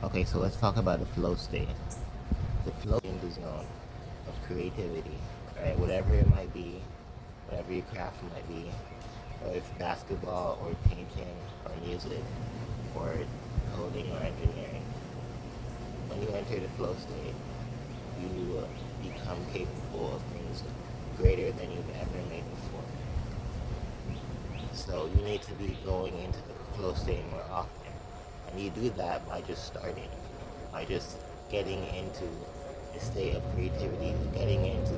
Okay, so let's talk about the flow state. The flow in the zone of creativity, right? Whatever it might be, whatever your craft might be, whether it's basketball or painting or music or coding or engineering. When you enter the flow state, you become capable of things greater than you've ever made before. So you need to be going into the flow state more often. And you do that by just starting, by just getting into a state of creativity, getting into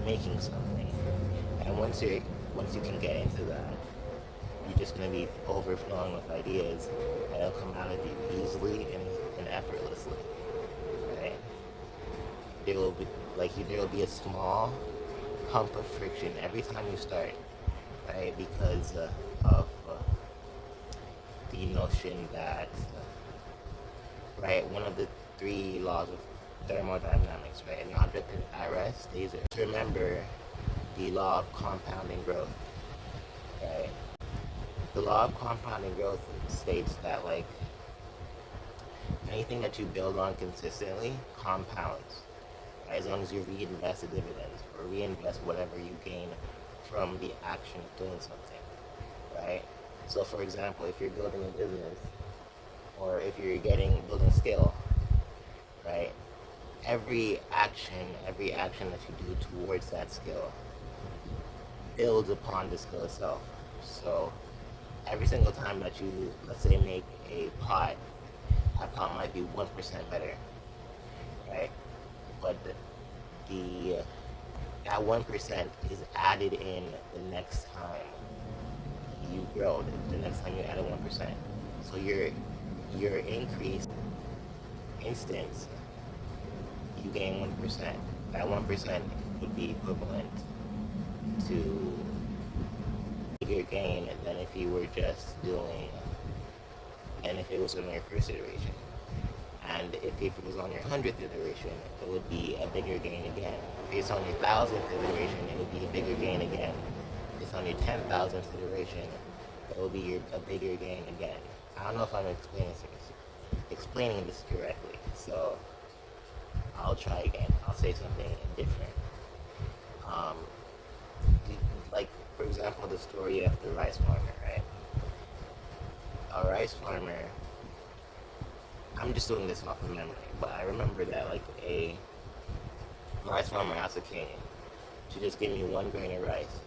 making something. And once you can get into that, you're just gonna be overflowing with ideas and it'll come out of you easily and effortlessly. Right? There will be there will be a small hump of friction every time you start, right? Because of the notion that right, one of the three laws of thermodynamics, right? An object at rest stays there. Remember the law of compounding growth, right? The law of compounding growth states that like anything that you build on consistently compounds, right? As long as you reinvest the dividends or reinvest whatever you gain from the action of doing something, right? So for example, if you're building a business or if you're building skill, right? Every action that you do towards that skill builds upon the skill itself. So every single time that you, let's say, make a pot, that pot might be 1% better, right? But the that 1% is added in the next time you grow. The next time you add a 1%, so your increase instance, you gain 1%. That 1% would be equivalent to bigger gain than if you were just doing, and if it was on your first iteration. And if it was on your 100th iteration, it would be a bigger gain again. If it's on your 1000th iteration, it would be a bigger gain again. If it's on your 10,000th iteration, it will be a bigger gain again. I don't know if I'm explaining this correctly, so I'll try again. I'll say something different. Um, like, for example, the story of the rice farmer, right? A rice farmer, I'm just doing this off of memory, but I remember that, like, a rice farmer asked a king to just give me 1 grain of rice,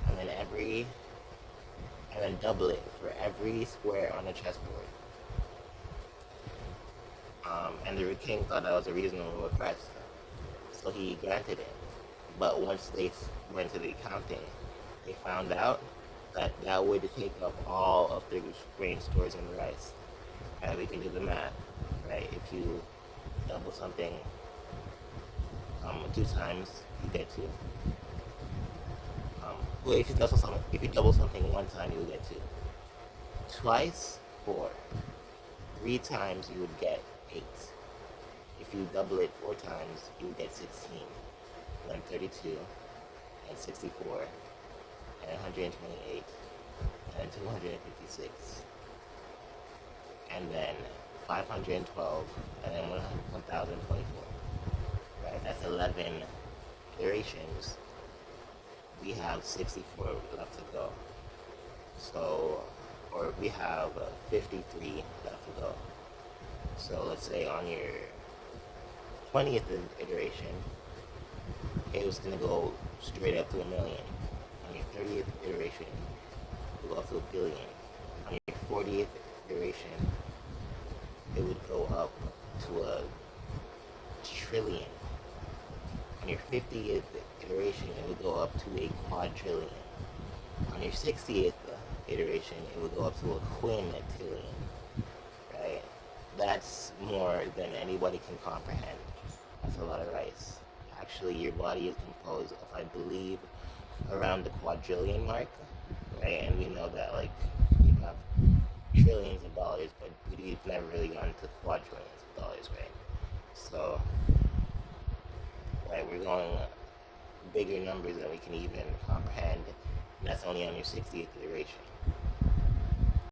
and then double it for every square on the chessboard. And the king thought that was a reasonable request, so he granted it. But once they went to the accounting, they found out that that would take up all of the grain stores in the rice. And we can do the math, right? If you double something 2 times, you get 2. Well, if you double something 1 time, you would get 2. Twice, 4. 3 times, you would get 8. If you double it 4 times, you would get 16. And then 32, and 64, and 128, and 256, and then 512, and then 1024. Right? That's 11 iterations. We have 64 left to go. So, or we have 53 left to go. So let's say on your 20th iteration, it was going to go straight up to 1,000,000. On your 30th iteration, it would go up to 1,000,000,000. On your 40th iteration, it would go up to 1,000,000,000,000. On your 50th iteration, it would go up to a quadrillion. On your 60th iteration, it would go up to a quintillion. Right? That's more than anybody can comprehend. That's a lot of rice. Actually, your body is composed of, I believe, around the quadrillion mark, right? And we know that, like, you have trillions of dollars, but we've never really gotten to quadrillions of dollars, right? So, right, we're going bigger numbers than we can even comprehend, and that's only on your 60th iteration.